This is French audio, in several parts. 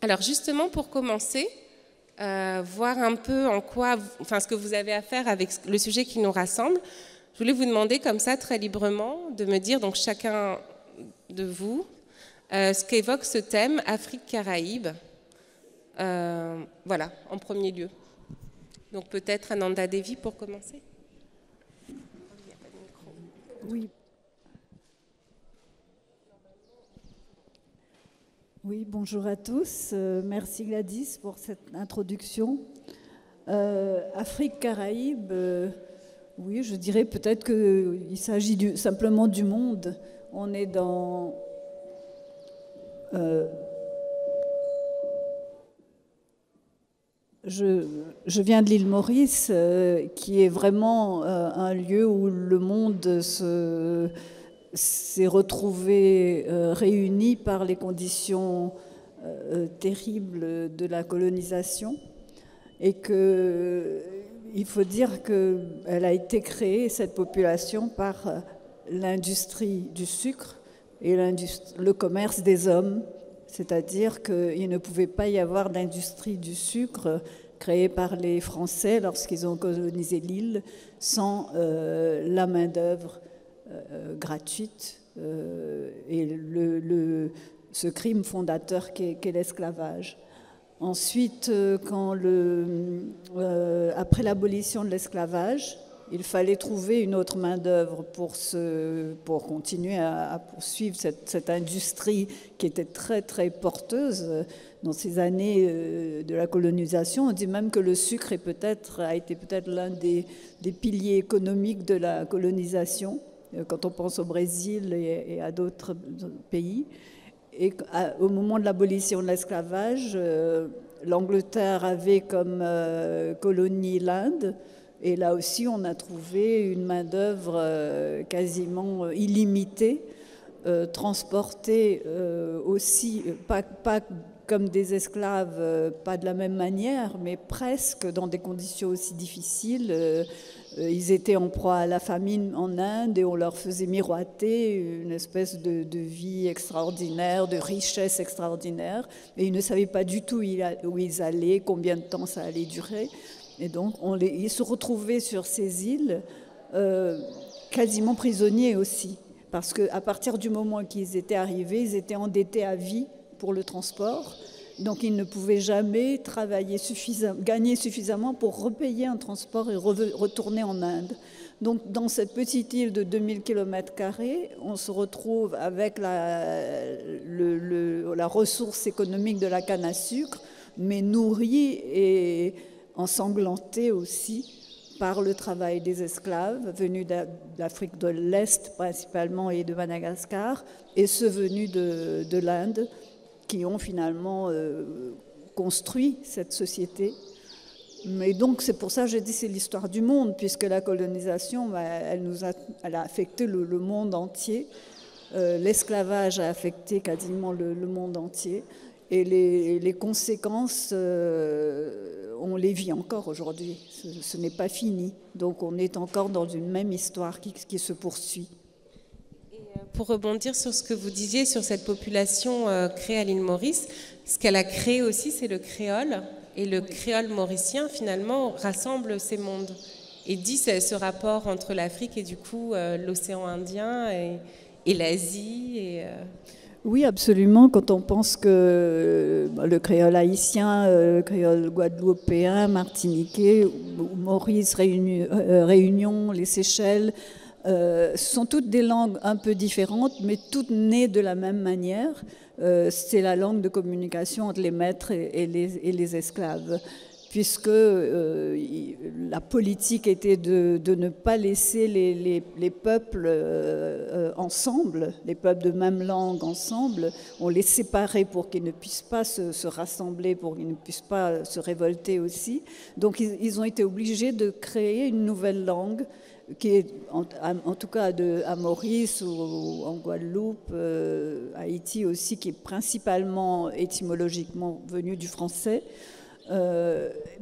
Alors justement, pour commencer, voir un peu en quoi, ce que vous avez à faire avec le sujet qui nous rassemble, je voulais vous demander comme ça, très librement, de me dire, donc chacun de vous, ce qu'évoque ce thème Afrique-Caraïbes. Voilà, en premier lieu. Donc peut-être Ananda Devi pour commencer. Oui. Oui, bonjour à tous. Merci Gladys pour cette introduction. Afrique-Caraïbes, oui, je dirais peut-être qu'il s'agit simplement du monde. On est dans... Je viens de l'île Maurice, qui est vraiment un lieu où le monde s'est retrouvé réuni par les conditions terribles de la colonisation, et il faut dire qu'elle a été créée, cette population, par l'industrie du sucre et le commerce des hommes. C'est-à-dire qu'il ne pouvait pas y avoir d'industrie du sucre créée par les Français lorsqu'ils ont colonisé l'île sans la main-d'œuvre gratuite et ce crime fondateur qu'est l'esclavage. Ensuite, après l'abolition de l'esclavage, il fallait trouver une autre main-d'œuvre pour continuer à poursuivre cette industrie qui était très, très porteuse dans ces années de la colonisation. On dit même que le sucre a été peut-être l'un des piliers économiques de la colonisation, quand on pense au Brésil et à d'autres pays. Et au moment de l'abolition de l'esclavage, l'Angleterre avait comme colonie l'Inde. Et là aussi, on a trouvé une main-d'œuvre quasiment illimitée, transportée aussi, pas comme des esclaves, pas de la même manière, mais presque dans des conditions aussi difficiles. Ils étaient en proie à la famine en Inde et on leur faisait miroiter une espèce de vie extraordinaire, de richesse extraordinaire. Et ils ne savaient pas du tout où ils allaient, combien de temps ça allait durer. Et donc, ils se retrouvaient sur ces îles quasiment prisonniers aussi. Parce qu'à partir du moment qu'ils étaient arrivés, ils étaient endettés à vie pour le transport. Donc, ils ne pouvaient jamais gagner suffisamment pour repayer un transport et retourner en Inde. Donc, dans cette petite île de 2000 km², on se retrouve avec la ressource économique de la canne à sucre, mais nourrie et ensanglantés aussi par le travail des esclaves venus d'Afrique de l'Est principalement et de Madagascar, et ceux venus de l'Inde qui ont finalement construit cette société. Mais donc c'est pour ça que je dis c'est l'histoire du monde, puisque la colonisation, elle a affecté le monde entier. L'esclavage a affecté quasiment le monde entier. Et les conséquences, on les vit encore aujourd'hui. Ce n'est pas fini. Donc on est encore dans une même histoire qui se poursuit. Et pour rebondir sur ce que vous disiez sur cette population créée à l'île Maurice, ce qu'elle a créé aussi, c'est le créole. Et le créole mauricien, finalement, rassemble ces mondes. Et dit ce rapport entre l'Afrique et du coup l'océan Indien et l'Asie. Oui, absolument. Quand on pense que le créole haïtien, le créole guadeloupéen, martiniquais, Maurice, Réunion, les Seychelles, ce sont toutes des langues un peu différentes, mais toutes nées de la même manière. C'est la langue de communication entre les maîtres et les esclaves, puisque la politique était de ne pas laisser les peuples ensemble, les peuples de même langue ensemble. On les séparait pour qu'ils ne puissent pas se rassembler, pour qu'ils ne puissent pas se révolter aussi. Donc ils ont été obligés de créer une nouvelle langue qui est, en tout cas à Maurice ou en Guadeloupe, Haïti aussi, qui est principalement étymologiquement venue du français.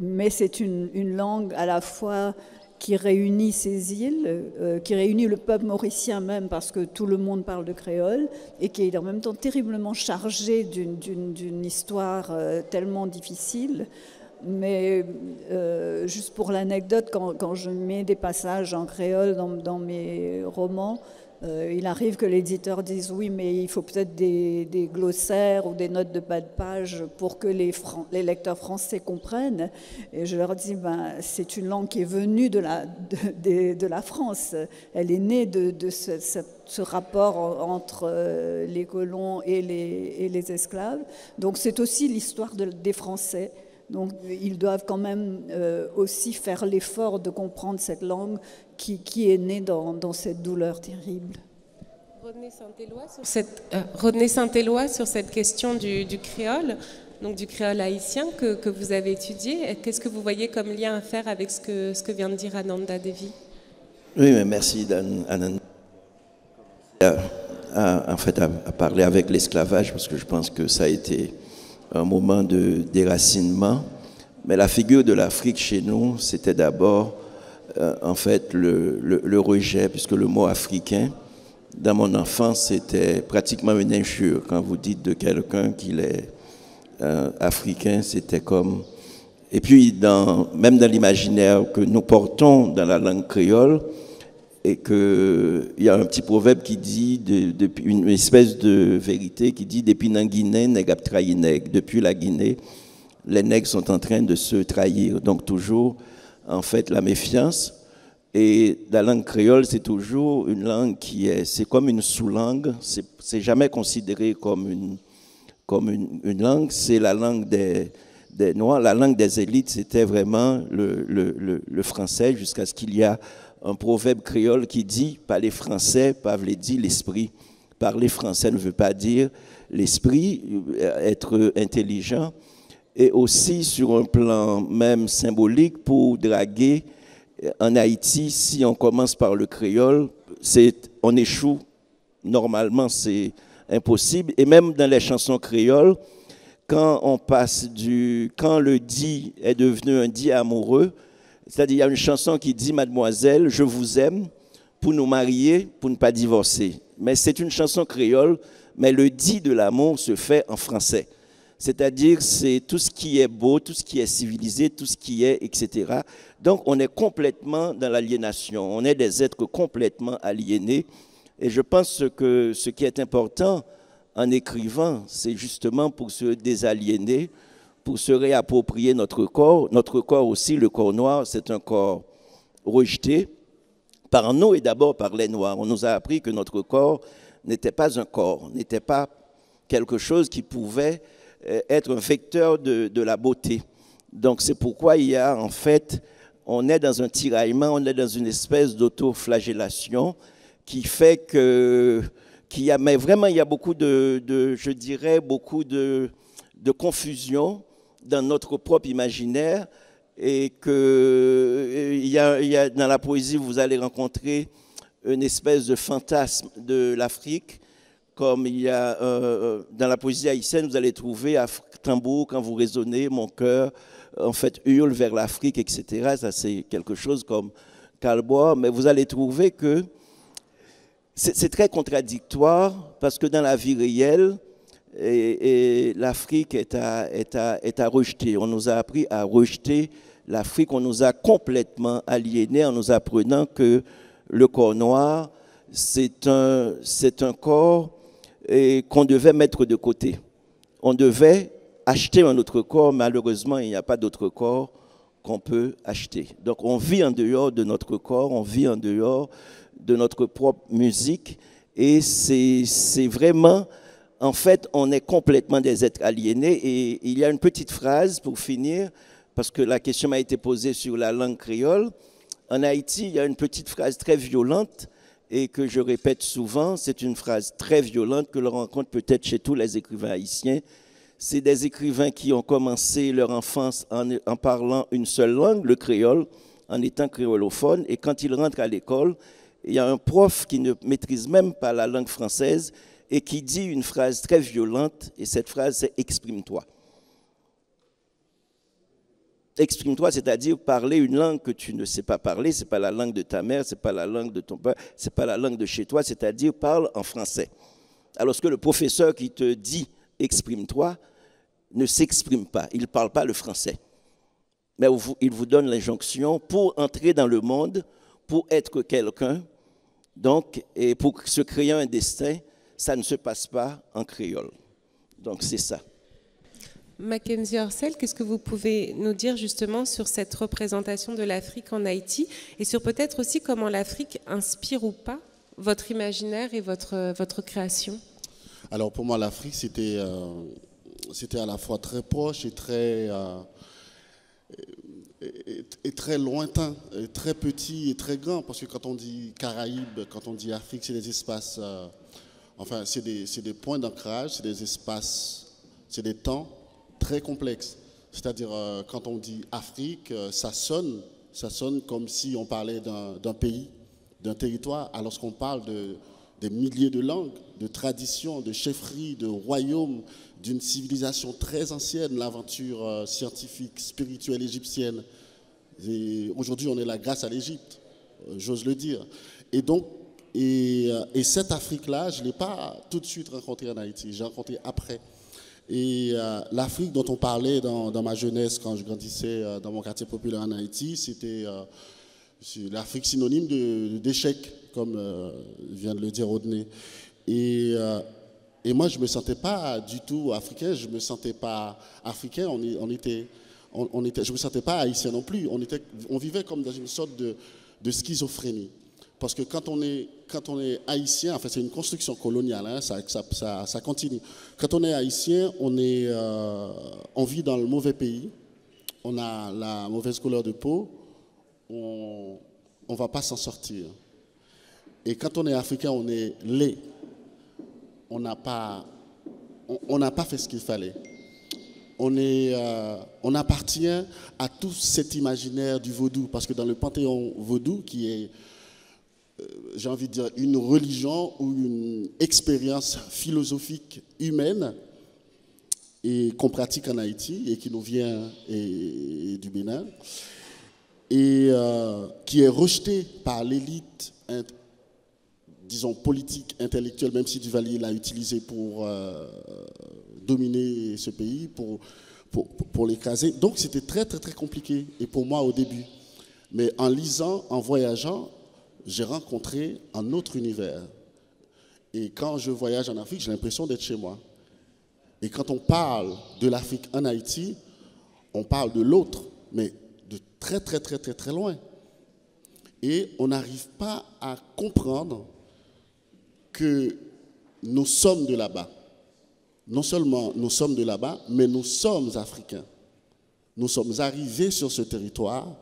Mais c'est une langue à la fois qui réunit ces îles, qui réunit le peuple mauricien même parce que tout le monde parle de créole et qui est en même temps terriblement chargé d'une histoire tellement difficile. Mais juste pour l'anecdote, quand je mets des passages en créole dans mes romans, il arrive que l'éditeur dise oui, mais il faut peut-être des glossaires ou des notes de bas de page pour que les lecteurs français comprennent. Et je leur dis, c'est une langue qui est venue de la France. Elle est née de ce rapport entre les colons et les esclaves. Donc c'est aussi l'histoire des Français. Donc ils doivent quand même aussi faire l'effort de comprendre cette langue qui est née dans cette douleur terrible. Rodney Saint-Éloi sur cette question du créole, donc du créole haïtien que vous avez étudié. Qu'est-ce que vous voyez comme lien à faire avec ce que vient de dire Ananda Devi? Oui, mais merci Ananda. En fait, à parler avec l'esclavage, parce que je pense que ça a été un moment de déracinement. Mais la figure de l'Afrique chez nous, c'était d'abord, en fait, le rejet, puisque le mot africain, dans mon enfance, c'était pratiquement une injure. Quand vous dites de quelqu'un qu'il est africain, c'était comme... Et puis, même dans l'imaginaire que nous portons dans la langue créole, et qu'il y a un petit proverbe qui dit, une espèce de vérité qui dit « Depuis la Guinée, nèg ap trahi nèg ». Depuis la Guinée, les nègres sont en train de se trahir. Donc toujours, en fait, la méfiance. Et la langue créole, c'est toujours une langue c'est comme une sous-langue. C'est jamais considéré comme une langue. C'est la langue des Noirs. La langue des élites, c'était vraiment le français, jusqu'à ce qu'il y a un proverbe créole qui dit « Parler français, pas veut dire l'esprit ». Parler français ne veut pas dire l'esprit, être intelligent. Et aussi sur un plan même symbolique, pour draguer en Haïti, si on commence par le créole, on échoue. Normalement, c'est impossible. Et même dans les chansons créoles, quand le dit est devenu un dit amoureux, c'est-à-dire il y a une chanson qui dit « Mademoiselle, je vous aime pour nous marier, pour ne pas divorcer ». Mais c'est une chanson créole, mais le dit de l'amour se fait en français. C'est-à-dire c'est tout ce qui est beau, tout ce qui est civilisé, tout ce qui est, etc. Donc on est complètement dans l'aliénation, on est des êtres complètement aliénés. Et je pense que ce qui est important en écrivant, c'est justement pour se désaliéner, pour se réapproprier notre corps. Notre corps aussi, le corps noir, c'est un corps rejeté par nous et d'abord par les Noirs. On nous a appris que notre corps n'était pas un corps, n'était pas quelque chose qui pouvait être un vecteur de la beauté. Donc c'est pourquoi il y a en fait, on est dans un tiraillement, on est dans une espèce d'autoflagellation qui fait mais vraiment il y a beaucoup je dirais, beaucoup de confusion dans notre propre imaginaire, et il y a dans la poésie, vous allez rencontrer une espèce de fantasme de l'Afrique, comme il y a dans la poésie haïtienne, vous allez trouver à tambour, quand vous résonnez, mon cœur en fait hurle vers l'Afrique, etc. Ça c'est quelque chose comme Calbois, mais vous allez trouver que c'est très contradictoire, parce que dans la vie réelle, et l'Afrique est à rejeter. On nous a appris à rejeter l'Afrique, on nous a complètement aliénés en nous apprenant que le corps noir, c'est un corps qu'on devait mettre de côté. On devait acheter un autre corps, malheureusement, il n'y a pas d'autre corps qu'on peut acheter. Donc on vit en dehors de notre corps, on vit en dehors de notre propre musique, et c'est vraiment... En fait, on est complètement des êtres aliénés, et il y a une petite phrase pour finir, parce que la question m'a été posée sur la langue créole. En Haïti, il y a une petite phrase très violente et que je répète souvent. C'est une phrase très violente que l'on rencontre peut-être chez tous les écrivains haïtiens. C'est des écrivains qui ont commencé leur enfance en parlant une seule langue, le créole, en étant créolophone, et quand ils rentrent à l'école, il y a un prof qui ne maîtrise même pas la langue française et qui dit une phrase très violente, et cette phrase, c'est « exprime-toi ». Exprime-toi, c'est-à-dire parler une langue que tu ne sais pas parler, c'est pas la langue de ta mère, c'est pas la langue de ton père, c'est pas la langue de chez toi, c'est-à-dire parle en français. Alors que le professeur qui te dit exprime-toi ne s'exprime pas, il ne parle pas le français. Mais il vous donne l'injonction pour entrer dans le monde, pour être quelqu'un, donc, et pour se créer un destin, ça ne se passe pas en créole. Donc c'est ça. Mackenzie Orsel, qu'est-ce que vous pouvez nous dire justement sur cette représentation de l'Afrique en Haïti et sur peut-être aussi comment l'Afrique inspire ou pas votre imaginaire et votre création? Alors pour moi, l'Afrique, c'était à la fois très proche et très lointain, et très petit et très grand, parce que quand on dit Caraïbes, quand on dit Afrique, c'est des espaces, c'est des points d'ancrage, c'est des espaces, c'est des temps très complexes. C'est-à-dire, quand on dit Afrique, ça sonne comme si on parlait d'un pays, d'un territoire, alors qu'on parle des milliers de langues, de traditions, de chefferies, de royaumes, d'une civilisation très ancienne, l'aventure scientifique, spirituelle égyptienne. Aujourd'hui, on est là grâce à l'Égypte, j'ose le dire. Et donc, cette Afrique-là, je ne l'ai pas tout de suite rencontrée en Haïti, j'ai rencontré après. Et l'Afrique dont on parlait dans ma jeunesse, quand je grandissais dans mon quartier populaire en Haïti, c'était l'Afrique synonyme d'échec, comme vient de le dire Rodney. Et moi, je ne me sentais pas du tout africain, je ne me sentais pas africain, je ne me sentais pas haïtien non plus. On vivait comme dans une sorte de schizophrénie. Parce que quand on est haïtien, enfin c'est une construction coloniale, hein, ça continue. Quand on est haïtien, on vit dans le mauvais pays, on a la mauvaise couleur de peau, on ne va pas s'en sortir. Et quand on est africain, on est laid. On n'a pas fait ce qu'il fallait. On appartient à tout cet imaginaire du vaudou, parce que dans le panthéon vaudou, qui est, j'ai envie de dire, une religion ou une expérience philosophique humaine et qu'on pratique en Haïti et qui nous vient du Bénin, et qui est rejetée par l'élite, disons, politique, intellectuelle, même si Duvalier l'a utilisé pour dominer ce pays, pour l'écraser. Donc c'était très, très, très compliqué, et pour moi au début. Mais en lisant, en voyageant, j'ai rencontré un autre univers. Et quand je voyage en Afrique, j'ai l'impression d'être chez moi. Et quand on parle de l'Afrique en Haïti, on parle de l'autre, mais de très, très, très, très, très loin. Et on n'arrive pas à comprendre que nous sommes de là-bas. Non seulement nous sommes de là-bas, mais nous sommes africains. Nous sommes arrivés sur ce territoire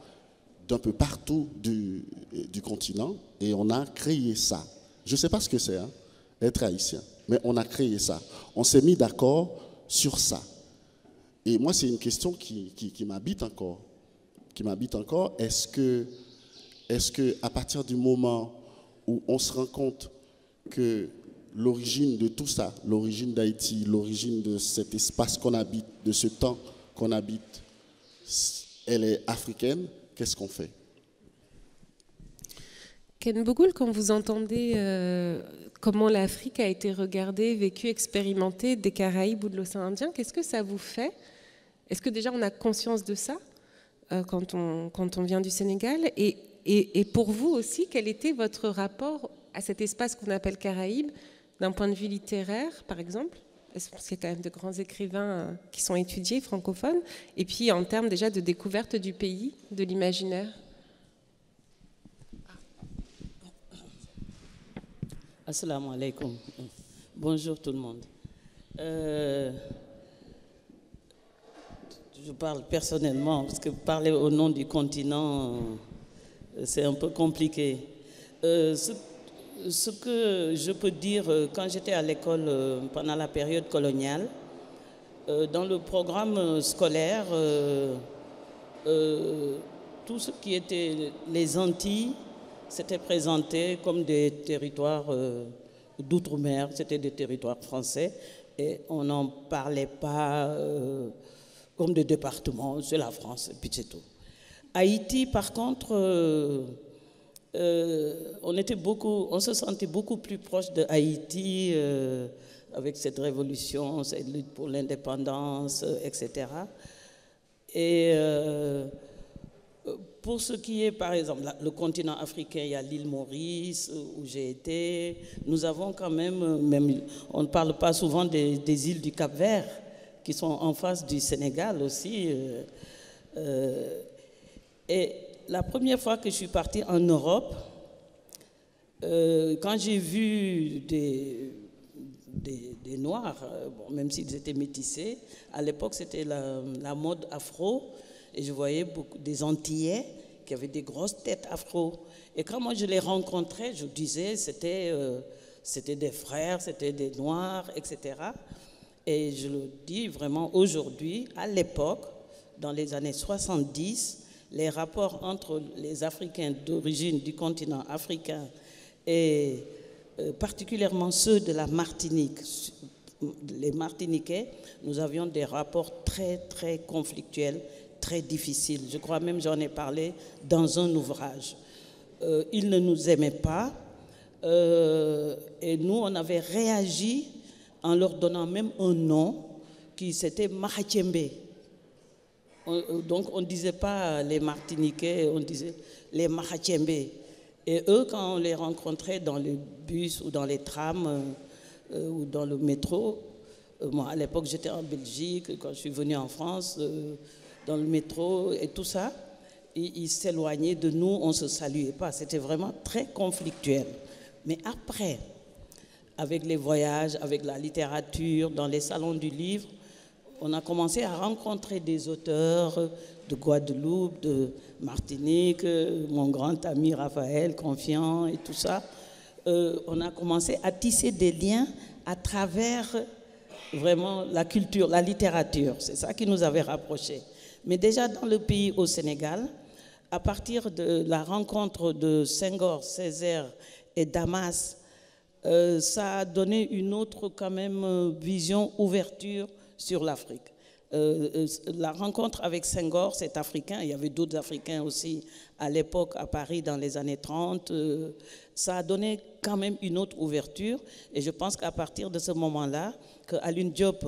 d'un peu partout du continent et on a créé ça. Je ne sais pas ce que c'est, hein, être haïtien, mais on a créé ça. On s'est mis d'accord sur ça. Et moi, c'est une question qui m'habite encore. Est-ce que à partir du moment où on se rend compte que l'origine de tout ça, l'origine d'Haïti, l'origine de cet espace qu'on habite, de ce temps qu'on habite, elle est africaine, qu'est-ce qu'on fait? Ken Bougoul, quand vous entendez comment l'Afrique a été regardée, vécue, expérimentée des Caraïbes ou de l'océan Indien, qu'est-ce que ça vous fait? Est-ce que déjà on a conscience de ça quand on vient du Sénégal et pour vous aussi, quel était votre rapport à cet espace qu'on appelle Caraïbes, d'un point de vue littéraire, par exemple? Parce qu'il y a quand même de grands écrivains qui sont étudiés, francophones, et puis en termes déjà de découverte du pays, de l'imaginaire. Assalamu alaikum. Bonjour tout le monde. Je parle personnellement, parce que parler au nom du continent, c'est un peu compliqué. Ce que je peux dire, quand j'étais à l'école pendant la période coloniale, dans le programme scolaire, tout ce qui était les Antilles, c'était présenté comme des territoires d'outre-mer, c'était des territoires français, et on n'en parlait pas comme des départements, c'est la France, et puis c'est tout. Haïti, par contre, on se sentait beaucoup plus proche de Haïti avec cette révolution, cette lutte pour l'indépendance, etc. Et pour ce qui est, par exemple, le continent africain, il y a l'île Maurice où j'ai été. Nous avons quand même on ne parle pas souvent des îles du Cap-Vert qui sont en face du Sénégal aussi. Et la première fois que je suis partie en Europe, quand j'ai vu des Noirs, bon, même s'ils étaient métissés, à l'époque c'était la mode afro, et je voyais beaucoup des Antillais qui avaient des grosses têtes afro. Et quand moi je les rencontrais, je disais c'était des frères, c'était des Noirs, etc. Et je le dis vraiment aujourd'hui, à l'époque, dans les années 70, les rapports entre les Africains d'origine du continent africain et particulièrement ceux de la Martinique, les Martiniquais, nous avions des rapports très, très conflictuels, très difficiles. Je crois même, j'en ai parlé dans un ouvrage. Ils ne nous aimaient pas et nous, on avait réagi en leur donnant même un nom qui c'était Mahatiembe. Donc on ne disait pas les Martiniquais, on disait les Mahatiembe. Et eux, quand on les rencontrait dans le bus ou dans les trams ou dans le métro, moi à l'époque j'étais en Belgique, quand je suis venue en France, dans le métro et tout ça, ils s'éloignaient de nous, on ne se saluait pas. C'était vraiment très conflictuel. Mais après, avec les voyages, avec la littérature, dans les salons du livre, on a commencé à rencontrer des auteurs de Guadeloupe, de Martinique, mon grand ami Raphaël Confiant et tout ça. On a commencé à tisser des liens à travers vraiment la culture, la littérature. C'est ça qui nous avait rapprochés. Mais déjà dans le pays, au Sénégal, à partir de la rencontre de Senghor, Césaire et Damas, ça a donné une autre quand même vision, ouverture sur l'Afrique. La rencontre avec Senghor, cet Africain, il y avait d'autres Africains aussi à l'époque à Paris dans les années 30, ça a donné quand même une autre ouverture et je pense qu'à partir de ce moment-là, que Alioune Diop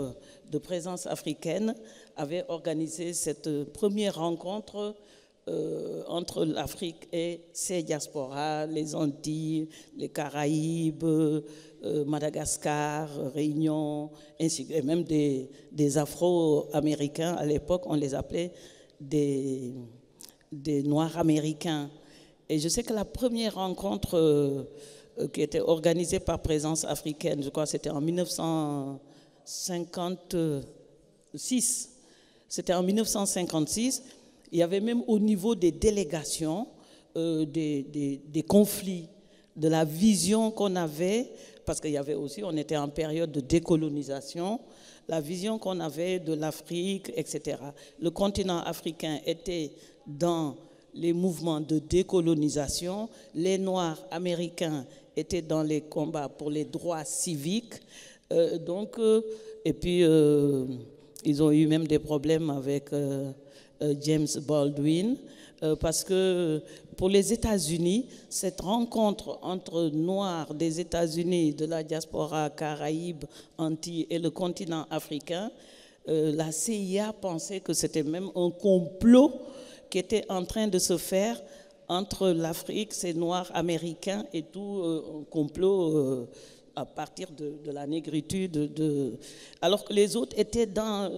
de Présence africaine avait organisé cette première rencontre entre l'Afrique et ses diasporas, les Antilles, les Caraïbes, Madagascar, Réunion, ainsi que même des Afro-Américains. À l'époque, on les appelait des Noirs américains. Et je sais que la première rencontre qui était organisée par Présence africaine, je crois que c'était en 1956. C'était en 1956. Il y avait même au niveau des délégations des conflits, de la vision qu'on avait, parce qu'il y avait aussi, on était en période de décolonisation, la vision qu'on avait de l'Afrique, etc. Le continent africain était dans les mouvements de décolonisation, les Noirs américains étaient dans les combats pour les droits civiques, et puis ils ont eu même des problèmes avec James Baldwin, parce que pour les États-Unis, cette rencontre entre Noirs des États-Unis, de la diaspora Caraïbes, Antilles et le continent africain, la CIA pensait que c'était même un complot qui était en train de se faire entre l'Afrique, ces Noirs américains et tout, un complot à partir de la négritude, alors que les autres étaient dans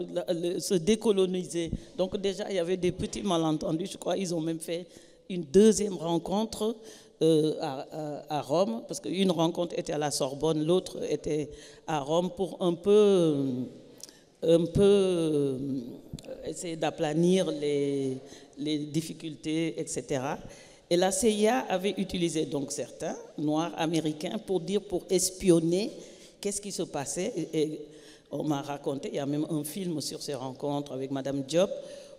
se décoloniser. Donc déjà, il y avait des petits malentendus. Je crois qu'ils ont même fait une deuxième rencontre à Rome, parce qu'une rencontre était à la Sorbonne, l'autre était à Rome pour un peu essayer d'aplanir les difficultés, etc. Et la CIA avait utilisé donc certains Noirs américains pour espionner qu'est-ce qui se passait. Et on m'a raconté, il y a même un film sur ces rencontres avec Madame Diop,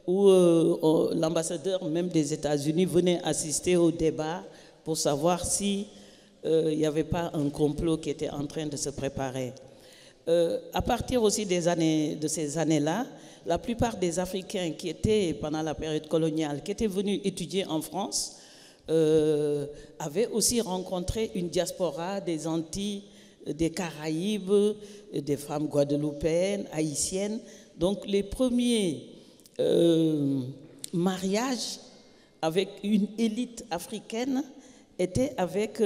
où l'ambassadeur même des États-Unis venait assister au débat pour savoir si il n'y avait pas un complot qui était en train de se préparer. À partir aussi de ces années-là, la plupart des Africains qui étaient, pendant la période coloniale, qui étaient venus étudier en France, avaient aussi rencontré une diaspora des Antilles, des Caraïbes, des femmes guadeloupéennes, haïtiennes. Donc les premiers mariages avec une élite africaine étaient avec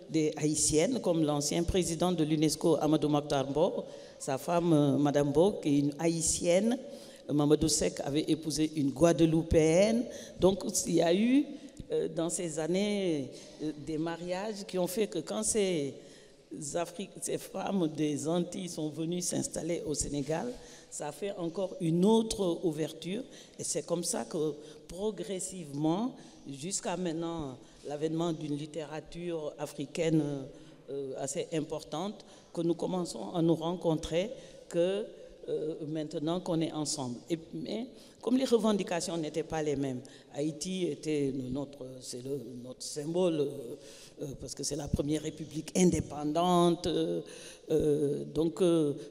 des haïtiennes, comme l'ancien président de l'UNESCO, Amadou Mokhtar Mbow, sa femme, Madame Mbow, qui est une haïtienne. Mamadou Seck avait épousé une guadeloupéenne. Donc il y a eu, dans ces années, des mariages qui ont fait que quand ces femmes des Antilles sont venues s'installer au Sénégal, ça a fait encore une autre ouverture. Et c'est comme ça que progressivement, jusqu'à maintenant, l'avènement d'une littérature africaine assez importante, que nous commençons à nous rencontrer, que maintenant qu'on est ensemble. Mais comme les revendications n'étaient pas les mêmes, Haïti était notre symbole, parce que c'est la première république indépendante, donc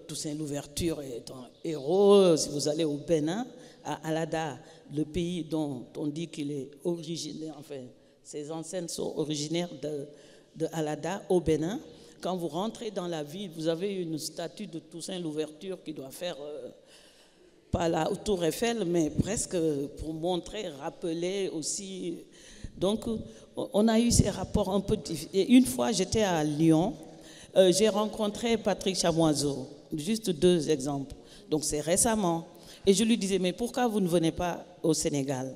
Toussaint Louverture est un héros. Si vous allez au Bénin, à Alada, le pays dont on dit qu'il est originaire, enfin, ses ancêtres sont originaires de Alada, au Bénin. Quand vous rentrez dans la ville, vous avez une statue de Toussaint Louverture qui doit faire, pas la Tour Eiffel, mais presque pour montrer, rappeler aussi. Donc, on a eu ces rapports un peu difficiles. Et une fois, j'étais à Lyon, j'ai rencontré Patrick Chamoiseau, juste 2 exemples. Donc, c'est récemment. Et je lui disais, mais pourquoi vous ne venez pas au Sénégal?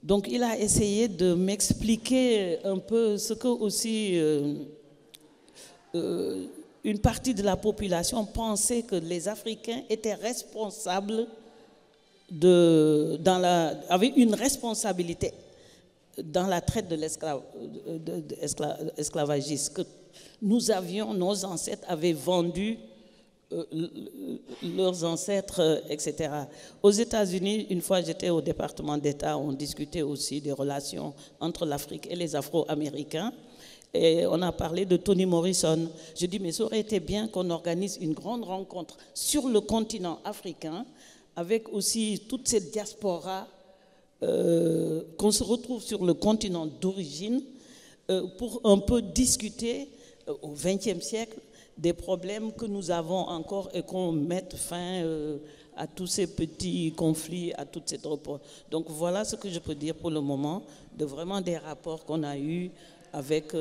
Donc, il a essayé de m'expliquer un peu ce que aussi une partie de la population pensait que les Africains étaient responsables avaient une responsabilité dans la traite de l'esclavagisme, que nos ancêtres avaient vendu leurs ancêtres, etc. Aux États-Unis, une fois j'étais au département d'État, on discutait aussi des relations entre l'Afrique et les Afro-Américains. Et on a parlé de Toni Morrison. Je dis, mais ça aurait été bien qu'on organise une grande rencontre sur le continent africain, avec aussi toute cette diaspora, qu'on se retrouve sur le continent d'origine, pour un peu discuter au XXe siècle des problèmes que nous avons encore et qu'on mette fin à tous ces petits conflits, à toute cette report. Donc voilà ce que je peux dire pour le moment, de vraiment des rapports qu'on a eus avec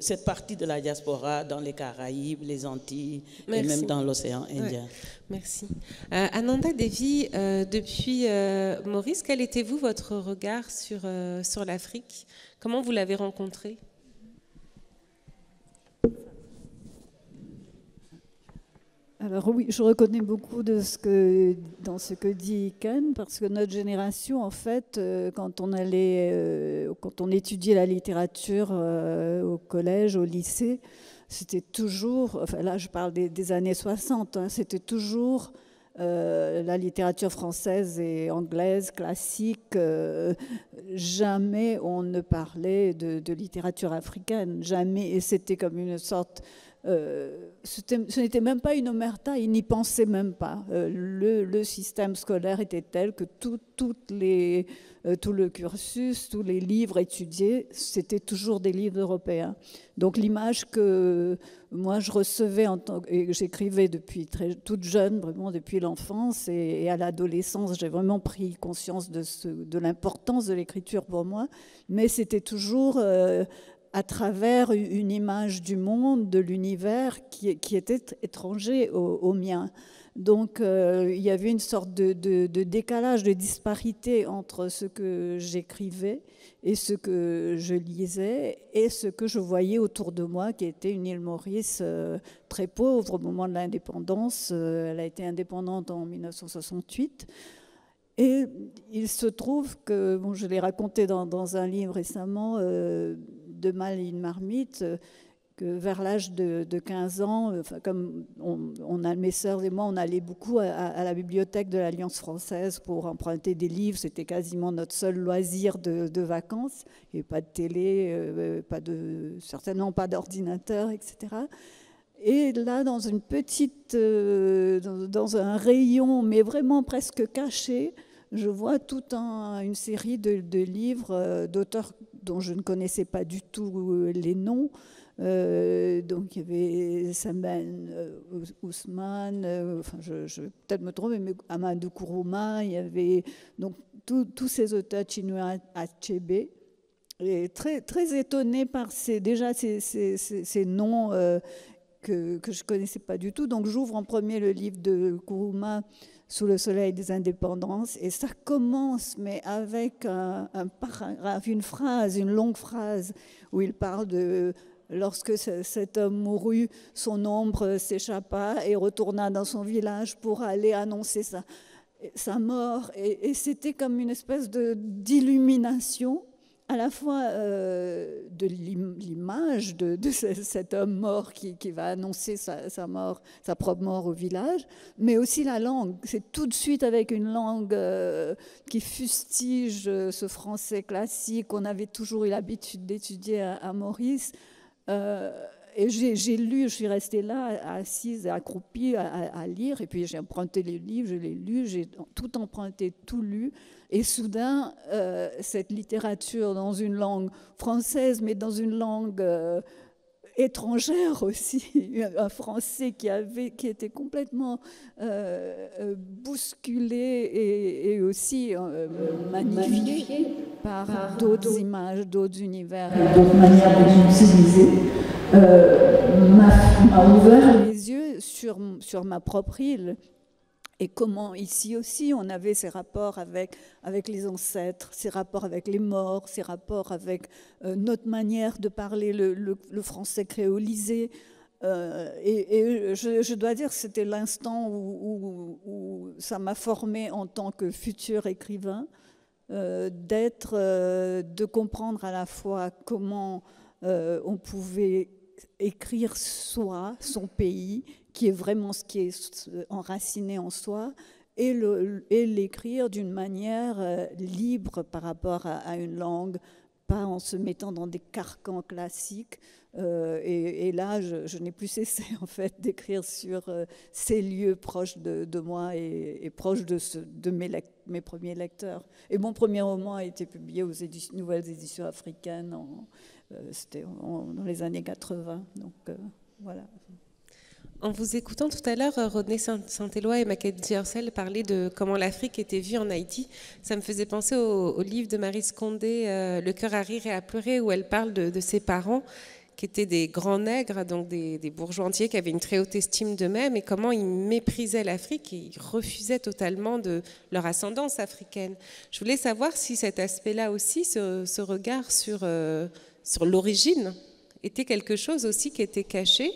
cette partie de la diaspora dans les Caraïbes, les Antilles. Merci. Et même dans l'océan Indien. Ouais. Merci. Ananda Devi, depuis Maurice, quel était-vous votre regard sur l'Afrique? Comment vous l'avez rencontré? Alors oui, je reconnais beaucoup dans ce que dit Ken, parce que notre génération, en fait, quand on étudiait la littérature au collège, au lycée, c'était toujours, enfin là je parle des années 60, hein, c'était toujours la littérature française et anglaise, classique. Jamais on ne parlait de littérature africaine, jamais, et c'était comme une sorte... ce n'était même pas une omerta, ils n'y pensaient même pas. Le système scolaire était tel que tout le cursus, tous les livres étudiés, c'était toujours des livres européens. Donc l'image que moi je recevais et que j'écrivais depuis toute jeune, vraiment depuis l'enfance et à l'adolescence, j'ai vraiment pris conscience de l'importance de l'écriture pour moi, mais c'était toujours... à travers une image du monde, de l'univers qui était étranger au mien. Donc il y avait une sorte de décalage, de disparité entre ce que j'écrivais et ce que je lisais et ce que je voyais autour de moi, qui était une île Maurice très pauvre au moment de l'indépendance. Elle a été indépendante en 1968. Et il se trouve que, bon, je l'ai raconté dans un livre récemment, De Mal et une marmite, que vers l'âge de 15 ans, comme mes sœurs et moi, on allait beaucoup à la bibliothèque de l'Alliance française pour emprunter des livres. C'était quasiment notre seul loisir de vacances. Il n'y avait pas de télé, certainement pas d'ordinateur, etc. Et là, dans une petite, dans un rayon, mais vraiment presque caché, je vois toute une série de livres d'auteurs dont je ne connaissais pas du tout les noms. Donc il y avait Saman Ousmane, je vais peut-être me tromper, mais Amadou Kourouma, il y avait donc tous ces auteurs Chinua Achebe, et très, très étonnée par ces noms que je ne connaissais pas du tout. Donc j'ouvre en premier le livre de Kourouma, Sous le soleil des indépendances, et ça commence, mais avec un paragraphe, une longue phrase où il parle de lorsque cet homme mourut, son ombre s'échappa et retourna dans son village pour aller annoncer sa mort. Et c'était comme une espèce d'illumination, à la fois de l'image de cet homme mort qui va annoncer sa mort, sa propre mort au village, mais aussi la langue. C'est tout de suite avec une langue qui fustige ce français classique qu'on avait toujours eu l'habitude d'étudier à Maurice. Et j'ai lu, je suis restée là, assise, accroupie, à lire, et puis j'ai emprunté les livres, je les lus, j'ai tout emprunté, tout lu, et soudain, cette littérature dans une langue française, mais dans une langue étrangère aussi, un français qui était complètement bousculé et aussi magnifié par d'autres images, d'autres univers, d'autres manières d'utiliser, m'a ouvert les yeux sur ma propre île. Et comment ici aussi on avait ces rapports avec les ancêtres, ces rapports avec les morts, ces rapports avec notre manière de parler le français créolisé. Et je dois dire que c'était l'instant où ça m'a formée en tant que futur écrivain, de comprendre à la fois comment on pouvait écrire son pays, qui est vraiment ce qui est enraciné en soi, et l'écrire d'une manière libre par rapport à une langue, pas en se mettant dans des carcans classiques. Et là, je n'ai plus cessé en fait d'écrire sur ces lieux proches de moi et proches de mes premiers lecteurs. Et mon premier roman a été publié aux Nouvelles Éditions Africaines, c'était dans les années 80. Donc voilà. En vous écoutant tout à l'heure, Rodney Saint-Éloi et Mackenzie Orsel parlaient de comment l'Afrique était vue en Haïti. Ça me faisait penser au livre de Marie Scondé, Le cœur à rire et à pleurer, où elle parle de ses parents qui étaient des grands nègres, donc des bourgeois entiers qui avaient une très haute estime d'eux-mêmes, et comment ils méprisaient l'Afrique et ils refusaient totalement de leur ascendance africaine. Je voulais savoir si cet aspect-là aussi, ce regard sur l'origine, était quelque chose aussi qui était caché.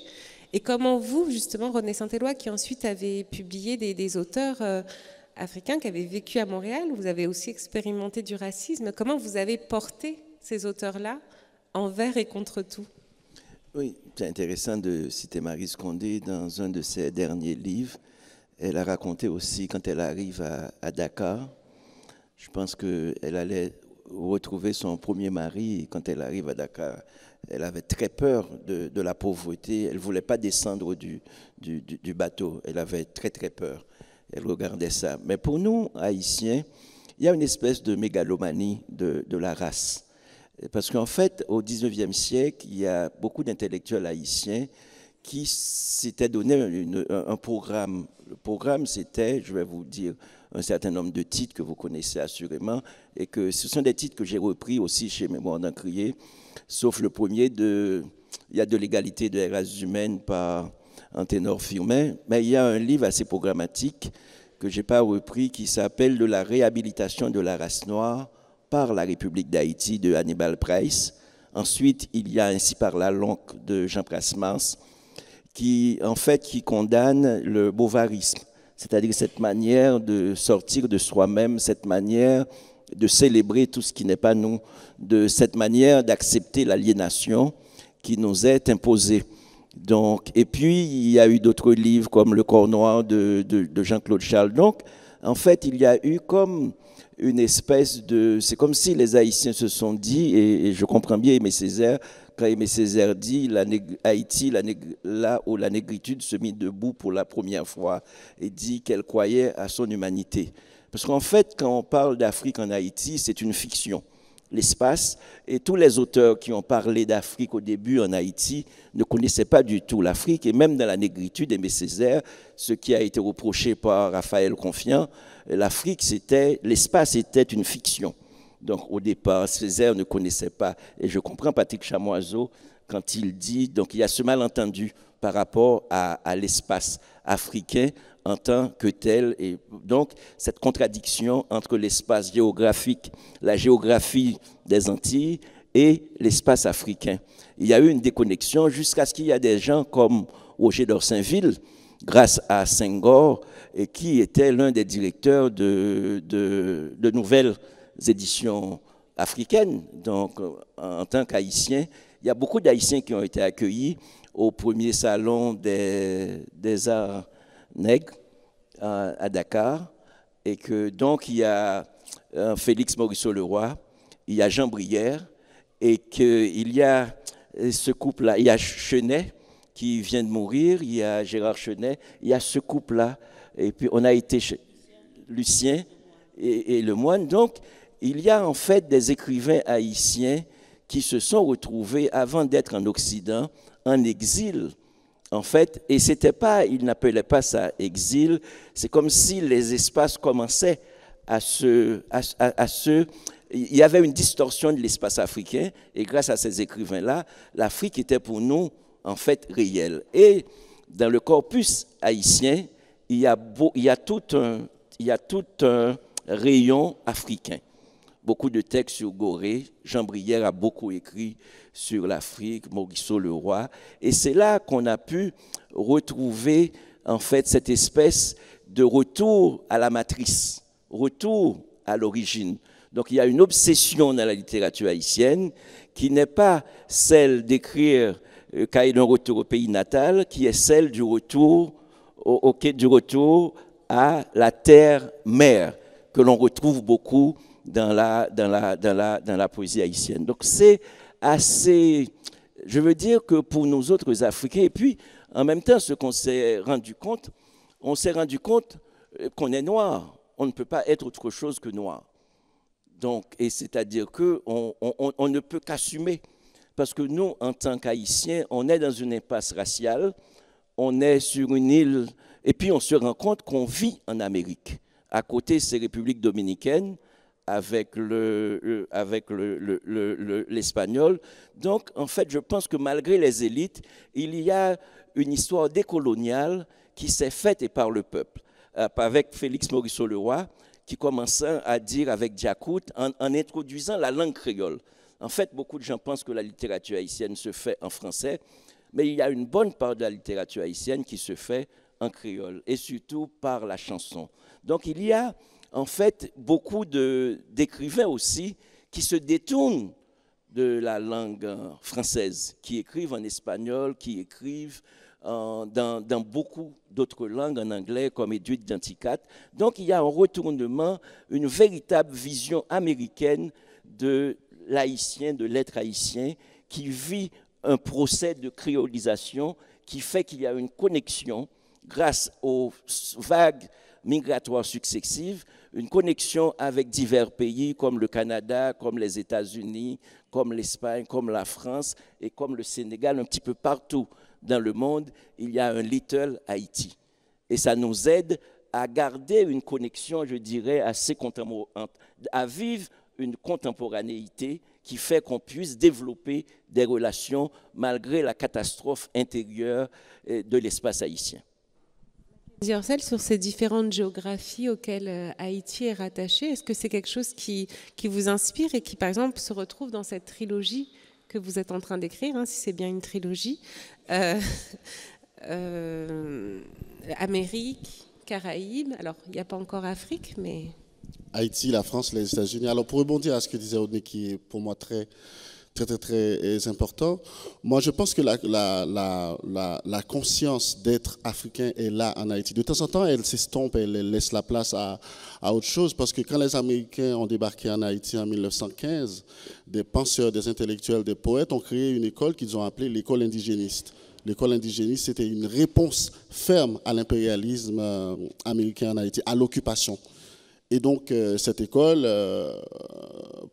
Et comment vous, justement, Rodney Saint-Éloi, qui ensuite avez publié des auteurs africains qui avaient vécu à Montréal, vous avez aussi expérimenté du racisme, comment vous avez porté ces auteurs-là envers et contre tout? Oui, c'est intéressant de citer Marie Scondé dans un de ses derniers livres. Elle a raconté aussi quand elle arrive à Dakar, je pense qu'elle allait retrouver son premier mari, et quand elle arrive à Dakar, elle avait très peur de la pauvreté. Elle ne voulait pas descendre du bateau. Elle avait très, très peur. Elle regardait ça. Mais pour nous, Haïtiens, il y a une espèce de mégalomanie de la race. Parce qu'en fait, au XIXe siècle, il y a beaucoup d'intellectuels haïtiens qui s'étaient donné un programme. Le programme, c'était, je vais vous dire, un certain nombre de titres que vous connaissez assurément, et que ce sont des titres que j'ai repris aussi chez Mémoire d'Encrier, sauf le premier, il y a de l'égalité de la race humaine par Anténor Firmin, mais il y a un livre assez programmatique que je n'ai pas repris qui s'appelle « De la réhabilitation de la race noire par la République d'Haïti » de Hannibal Price. Ensuite, il y a Ainsi par la langue de Jean Prasmans, qui condamne le bovarisme, c'est-à-dire cette manière de sortir de soi-même, cette manière de célébrer tout ce qui n'est pas nous, de cette manière d'accepter l'aliénation qui nous est imposée. Donc, et puis, il y a eu d'autres livres comme Le Corps noir de Jean-Claude Charles. Donc, en fait, il y a eu comme une espèce de... C'est comme si les Haïtiens se sont dit, et je comprends bien Aimé Césaire, quand Aimé Césaire dit Haïti, là où la négritude se mit debout pour la première fois, et dit qu'elle croyait à son humanité. Parce qu'en fait, quand on parle d'Afrique en Haïti, c'est une fiction. L'espace, et tous les auteurs qui ont parlé d'Afrique au début en Haïti ne connaissaient pas du tout l'Afrique, et même dans la négritude, Aimé Césaire, ce qui a été reproché par Raphaël Confiant, l'Afrique, l'espace était une fiction. Donc au départ, Césaire ne connaissait pas, et je comprends Patrick Chamoiseau quand il dit, donc il y a ce malentendu par rapport à l'espace africain en tant que tel, et donc cette contradiction entre l'espace géographique, la géographie des Antilles et l'espace africain. Il y a eu une déconnexion jusqu'à ce qu'il y ait des gens comme Roger d'Orsainville, grâce à Senghor, et qui était l'un des directeurs de nouvelles éditions africaines. Donc en tant qu'Haïtien, il y a beaucoup d'Haïtiens qui ont été accueillis au premier salon des arts nègres à Dakar, et que donc il y a Félix Morisseau-Leroy, il y a Jean Brière, et qu'il y a ce couple-là, il y a Chenet qui vient de mourir, il y a Gérard Chenet, il y a ce couple-là, et puis on a été Lucien et Lemoine. Donc il y a en fait des écrivains haïtiens qui se sont retrouvés avant d'être en Occident, en exil, en fait, et c'était pas, ils n'appelaient pas ça exil, c'est comme si les espaces commençaient à il y avait une distorsion de l'espace africain, et grâce à ces écrivains-là, l'Afrique était pour nous, en fait, réelle. Et dans le corpus haïtien, il y a tout un rayon africain. Beaucoup de textes sur Gorée. Jean Brière a beaucoup écrit sur l'Afrique, Morisseau-Leroy. Et c'est là qu'on a pu retrouver, en fait, cette espèce de retour à la matrice, retour à l'origine. Donc, il y a une obsession dans la littérature haïtienne qui n'est pas celle d'écrire Cahier d'un retour au pays natal, qui est celle du retour, du retour à la terre-mère, que l'on retrouve beaucoup dans la poésie haïtienne. Donc c'est assez, je veux dire que pour nous autres Africains, et puis en même temps ce qu'on s'est rendu compte, on s'est rendu compte qu'on est noir, on ne peut pas être autre chose que noir. Donc, et c'est-à-dire qu'on ne peut qu'assumer, parce que nous, en tant qu'Haïtiens, on est dans une impasse raciale, on est sur une île, et puis on se rend compte qu'on vit en Amérique. À côté, c'est République dominicaine, avec l'espagnol. Donc, en fait, je pense que malgré les élites, il y a une histoire décoloniale qui s'est faite et par le peuple. Avec Félix Morisseau-Leroy, qui commençait à dire avec Diacout, en introduisant la langue créole. En fait, beaucoup de gens pensent que la littérature haïtienne se fait en français, mais il y a une bonne part de la littérature haïtienne qui se fait en créole, et surtout par la chanson. Donc, il y a en fait beaucoup d'écrivains aussi qui se détournent de la langue française, qui écrivent en espagnol, qui écrivent dans beaucoup d'autres langues, en anglais, comme Edwidge Danticat. Donc, il y a un retournement, une véritable vision américaine de l'haïtien, de l'être haïtien, qui vit un procès de créolisation qui fait qu'il y a une connexion grâce aux vagues migratoires successives, une connexion avec divers pays comme le Canada, comme les États-Unis, comme l'Espagne, comme la France et comme le Sénégal, un petit peu partout dans le monde, il y a un Little Haïti. Et ça nous aide à garder une connexion, je dirais, assez contemporaine, à vivre une contemporanéité qui fait qu'on puisse développer des relations malgré la catastrophe intérieure de l'espace haïtien. Sur ces différentes géographies auxquelles Haïti est rattaché, est-ce que c'est quelque chose qui vous inspire et qui, par exemple, se retrouve dans cette trilogie que vous êtes en train d'écrire, hein, si c'est bien une trilogie, Amérique, Caraïbes, alors il n'y a pas encore Afrique, mais... Haïti, la France, les États-Unis. Alors pour rebondir à ce que disait Odné, qui est pour moi très, très important. Moi, je pense que la conscience d'être africain est là en Haïti. De temps en temps, elle s'estompe, elle laisse la place à autre chose, parce que quand les Américains ont débarqué en Haïti en 1915, des penseurs, des intellectuels, des poètes ont créé une école qu'ils ont appelée l'école indigéniste. L'école indigéniste, c'était une réponse ferme à l'impérialisme américain en Haïti, à l'occupation. Et donc, cette école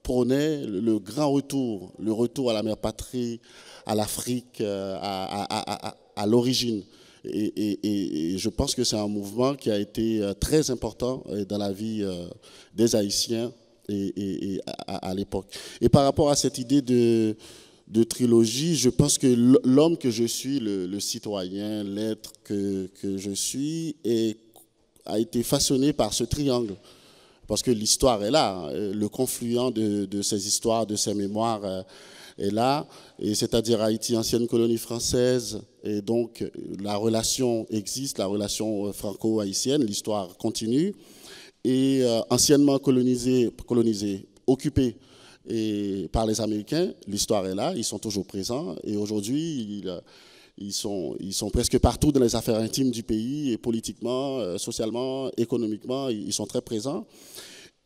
prônait le grand retour, le retour à la mère patrie, à l'Afrique, à l'origine. Et je pense que c'est un mouvement qui a été très important dans la vie des Haïtiens à l'époque. Et par rapport à cette idée de trilogie, je pense que l'homme que je suis, le citoyen, l'être que je suis, a été façonné par ce triangle. Parce que l'histoire est là, le confluent de ces histoires, de ces mémoires est là, et c'est-à-dire Haïti, ancienne colonie française, et donc la relation existe, la relation franco-haïtienne, l'histoire continue, et anciennement colonisée, occupée par les Américains, l'histoire est là, ils sont toujours présents, et aujourd'hui, ils sont presque partout dans les affaires intimes du pays, et politiquement, socialement, économiquement, ils sont très présents.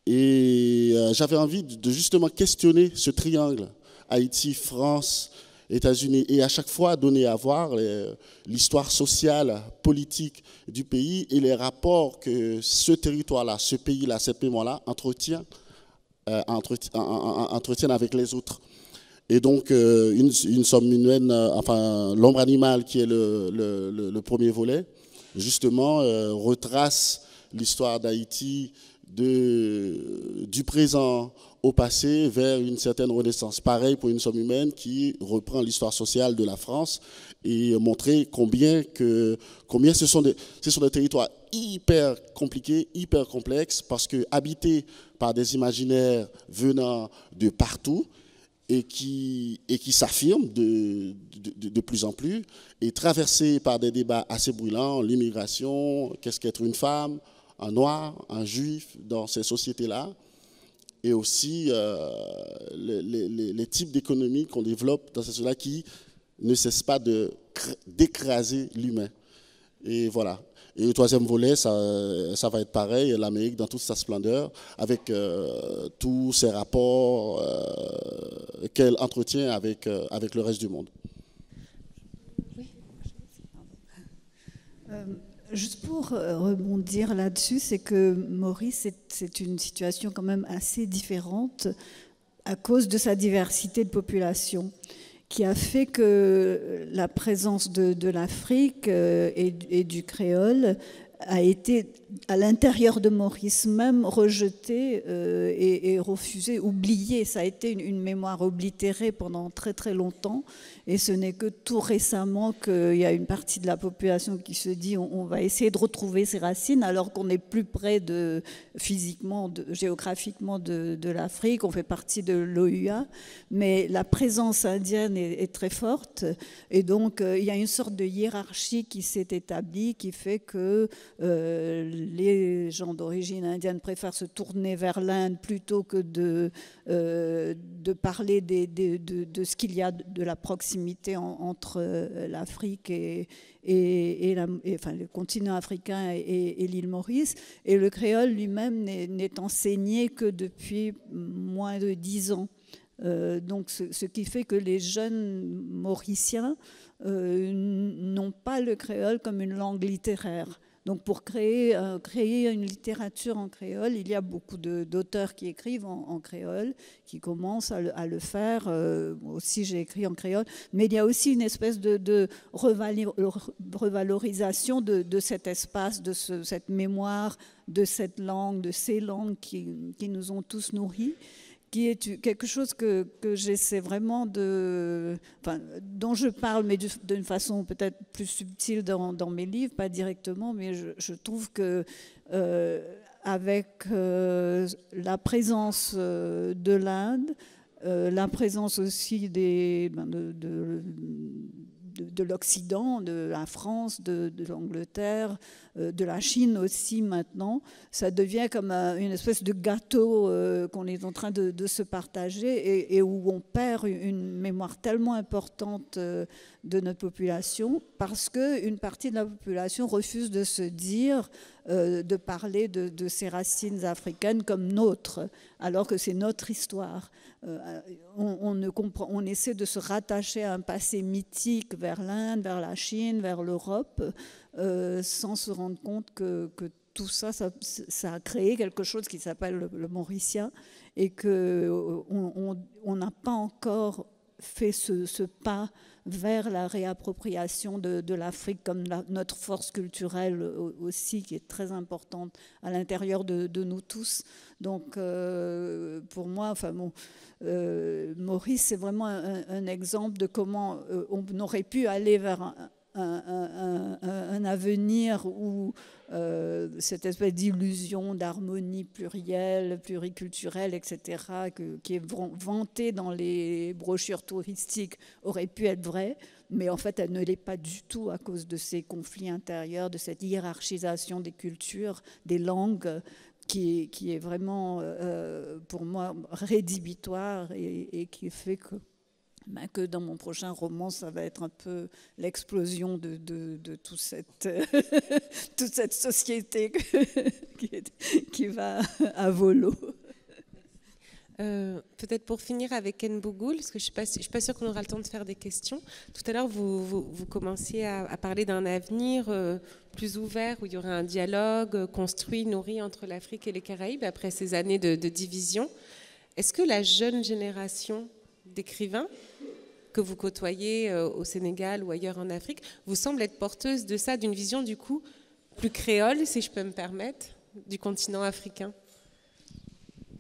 Et j'avais envie de justement questionner ce triangle, Haïti, France, États-Unis, et à chaque fois donner à voir l'histoire sociale, politique du pays et les rapports que ce territoire-là, ce pays-là, cette mémoire-là entretiennent avec les autres. Et donc, une somme humaine, enfin, l'ombre animale, qui est le premier volet, justement, retrace l'histoire d'Haïti du présent au passé vers une certaine renaissance. Pareil pour une somme humaine qui reprend l'histoire sociale de la France et montrer combien ce sont des territoires hyper compliqués, hyper complexes, parce que habités par des imaginaires venant de partout, et qui s'affirme de plus en plus, et traversé par des débats assez brûlants, l'immigration, qu'est-ce qu'être une femme, un noir, un juif dans ces sociétés-là, et aussi les types d'économies qu'on développe dans ces sociétés-là qui ne cessent pas d'écraser l'humain. Et voilà. Et le troisième volet, ça va être pareil, l'Amérique dans toute sa splendeur, avec tous ces rapports qu'elle entretient avec le reste du monde. Oui. Juste pour rebondir là-dessus, c'est que Maurice, c'est une situation quand même assez différente à cause de sa diversité de population, qui a fait que la présence de l'Afrique et du créole a été, à l'intérieur de Maurice même, rejetée et refusée, oubliée. Ça a été une mémoire oblitérée pendant très très longtemps, et ce n'est que tout récemment qu'il y a une partie de la population qui se dit on va essayer de retrouver ses racines, alors qu'on est plus près physiquement, géographiquement de l'Afrique, on fait partie de l'OUA, mais la présence indienne est très forte, et donc il y a une sorte de hiérarchie qui s'est établie, qui fait que les gens d'origine indienne préfèrent se tourner vers l'Inde plutôt que de parler de ce qu'il y a de la proximité entre l'Afrique et le continent africain et l'île Maurice. Et le créole lui-même n'est enseigné que depuis moins de 10 ans. Donc ce qui fait que les jeunes mauriciens n'ont pas le créole comme une langue littéraire. Donc pour créer une littérature en créole, il y a beaucoup d'auteurs qui écrivent en créole, qui commencent à le faire. Moi aussi, j'ai écrit en créole. Mais il y a aussi une espèce de revalorisation de cet espace, de cette mémoire, de cette langue, de ces langues qui nous ont tous nourris, qui est quelque chose que j'essaie vraiment dont je parle, mais d'une façon peut-être plus subtile dans mes livres, pas directement, mais je trouve que avec la présence de l'Inde, la présence aussi des de l'Occident, de la France, de l'Angleterre, de la Chine aussi maintenant. Ça devient comme une espèce de gâteau qu'on est en train de se partager et où on perd une mémoire tellement importante de notre population parce qu'une partie de la population refuse de se dire, de parler de ces racines africaines comme nôtres, alors que c'est notre histoire. On essaie de se rattacher à un passé mythique vers l'Inde, vers la Chine, vers l'Europe, sans se rendre compte que tout ça a créé quelque chose qui s'appelle le mauricien et qu'on n'a pas encore fait ce pas vers la réappropriation de l'Afrique comme notre force culturelle aussi, qui est très importante à l'intérieur de nous tous. Donc, pour moi, Maurice, c'est vraiment un exemple de comment on aurait pu aller vers un avenir où cette espèce d'illusion d'harmonie plurielle, pluriculturelle, etc., qui est vantée dans les brochures touristiques, aurait pu être vraie, mais en fait, elle ne l'est pas du tout à cause de ces conflits intérieurs, de cette hiérarchisation des cultures, des langues, qui est vraiment, pour moi, rédhibitoire et qui fait que dans mon prochain roman, ça va être un peu l'explosion de toute cette société qui va à volo. Peut-être pour finir avec Ken Bougoul, parce que je ne suis pas sûre qu'on aura le temps de faire des questions. Tout à l'heure, vous commenciez à parler d'un avenir plus ouvert, où il y aurait un dialogue construit, nourri entre l'Afrique et les Caraïbes, après ces années de division. Est-ce que la jeune génération d'écrivains que vous côtoyez au Sénégal ou ailleurs en Afrique vous semble être porteuse de ça, d'une vision du coup plus créole, si je peux me permettre, du continent africain?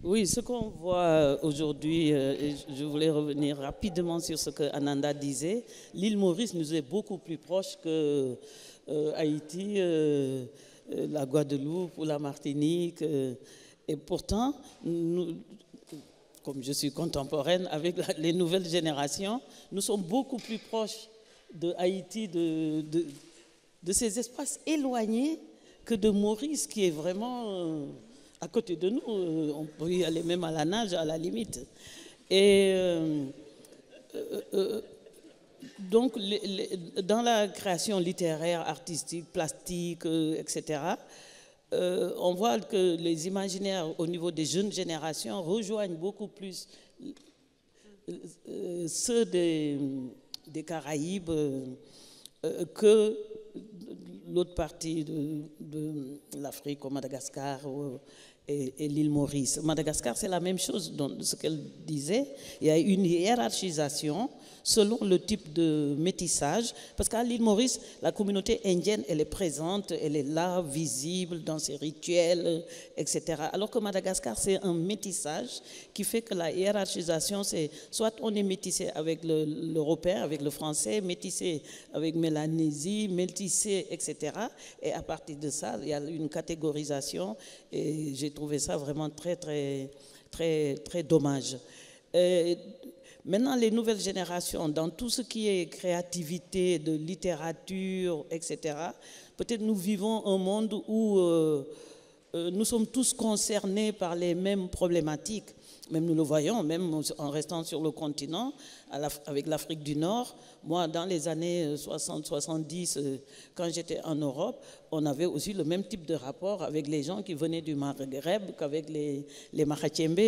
Oui, ce qu'on voit aujourd'hui, je voulais revenir rapidement sur ce que Ananda disait, l'île Maurice nous est beaucoup plus proche que Haïti, la Guadeloupe ou la Martinique, et pourtant, comme je suis contemporaine avec les nouvelles générations, nous sommes beaucoup plus proches de Haïti, de ces espaces éloignés que de Maurice, qui est vraiment à côté de nous. On peut y aller même à la nage, à la limite. Et donc, dans la création littéraire, artistique, plastique, etc., on voit que les imaginaires au niveau des jeunes générations rejoignent beaucoup plus ceux des Caraïbes que l'autre partie de l'Afrique, comme Madagascar et l'île Maurice. Madagascar, c'est la même chose dans ce qu'elle disait. Il y a une hiérarchisation selon le type de métissage, parce qu'à l'île Maurice, la communauté indienne, elle est présente, elle est là, visible dans ses rituels, etc. Alors que Madagascar, c'est un métissage qui fait que la hiérarchisation, c'est soit on est métissé avec l'européen, avec le français, métissé avec Mélanésie, métissé, etc. Et à partir de ça, il y a une catégorisation, et j'ai trouvé ça vraiment très, très, très, très dommage. Maintenant, les nouvelles générations, dans tout ce qui est créativité, de littérature, etc., peut-être nous vivons un monde où nous sommes tous concernés par les mêmes problématiques. Même nous le voyons, même en restant sur le continent, avec l'Afrique du Nord. Moi, dans les années 60-70, quand j'étais en Europe, on avait aussi le même type de rapport avec les gens qui venaient du Maghreb qu'avec les Mahachembe.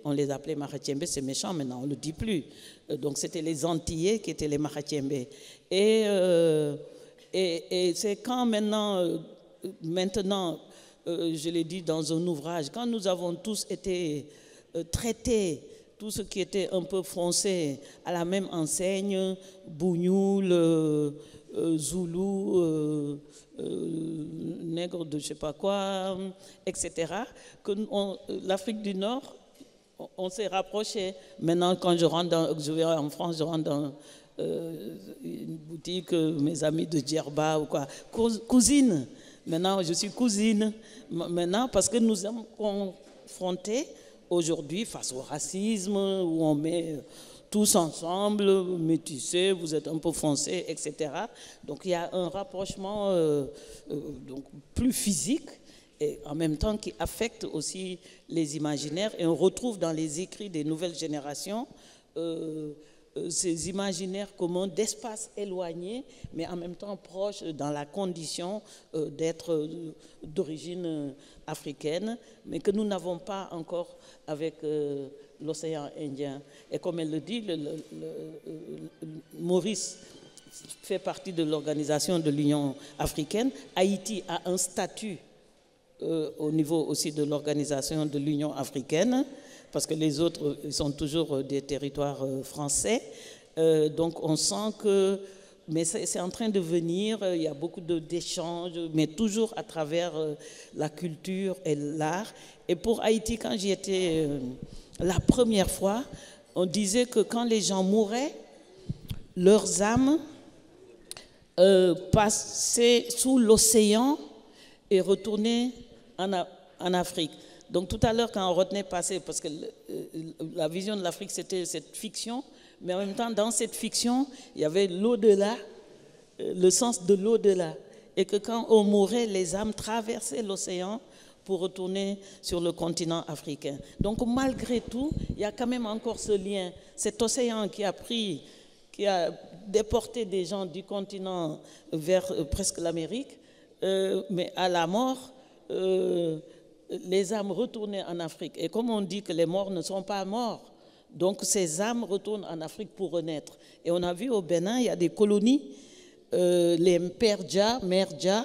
On les appelait Mahachembe, c'est méchant maintenant, on ne le dit plus. Donc c'était les Antillais qui étaient les Mahachembe. Et c'est quand maintenant, je l'ai dit dans un ouvrage, quand nous avons tous été traités, tout ce qui était un peu français, à la même enseigne, Bougnoul, Zoulou, nègre de je sais pas quoi, etc., que l'Afrique du Nord, on s'est rapproché. Maintenant, quand je vais en France, je rentre dans une boutique, mes amis de Djerba ou quoi, cousine. Maintenant, je suis cousine. Maintenant, parce que nous sommes confrontés aujourd'hui face au racisme, où on met tous ensemble, métissés, vous êtes un peu foncés, etc. Donc il y a un rapprochement donc plus physique et en même temps qui affecte aussi les imaginaires. Et on retrouve dans les écrits des nouvelles générations ces imaginaires communs d'espaces éloignés, mais en même temps proches dans la condition d'être d'origine africaine, mais que nous n'avons pas encore avec l'océan Indien. Et comme elle le dit, Maurice fait partie de l'organisation de l'Union africaine. Haïti a un statut au niveau aussi de l'organisation de l'Union africaine, parce que les autres ils sont toujours des territoires français. Donc on sent que, mais c'est en train de venir, il y a beaucoup d'échanges, mais toujours à travers la culture et l'art. Et pour Haïti, quand j'y étais la première fois, on disait que quand les gens mouraient, leurs âmes passaient sous l'océan et retournaient en Afrique. Donc tout à l'heure, quand on retenait passer, parce que la vision de l'Afrique, c'était cette fiction, mais en même temps, dans cette fiction, il y avait l'au-delà, le sens de l'au-delà. Et que quand on mourait, les âmes traversaient l'océan pour retourner sur le continent africain. Donc malgré tout, il y a quand même encore ce lien. Cet océan qui a déporté des gens du continent vers presque l'Amérique, mais à la mort, les âmes retournaient en Afrique. Et comme on dit que les morts ne sont pas morts, donc ces âmes retournent en Afrique pour renaître. Et on a vu au Bénin, il y a des colonies, les Perdja, Merdja,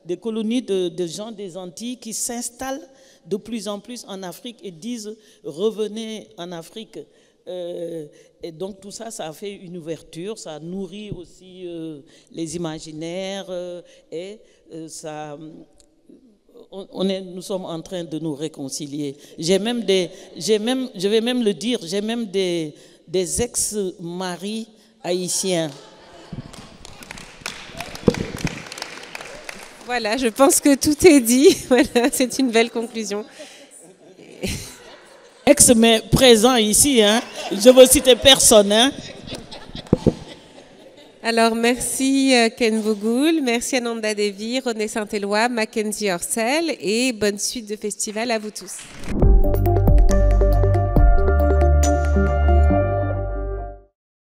des colonies de gens des Antilles qui s'installent de plus en plus en Afrique et disent « revenez en Afrique ». Et donc tout ça, ça a fait une ouverture, ça nourrit aussi les imaginaires et ça... nous sommes en train de nous réconcilier. Je vais même le dire, j'ai même des ex-maris haïtiens. Voilà, je pense que tout est dit. Voilà, c'est une belle conclusion. Ex, mais présent ici, hein. Je veux citer personne, hein. Alors, merci Ken Vogul, merci Ananda Devi, René Saint-Éloi, Mackenzie Orsel et bonne suite de festival à vous tous.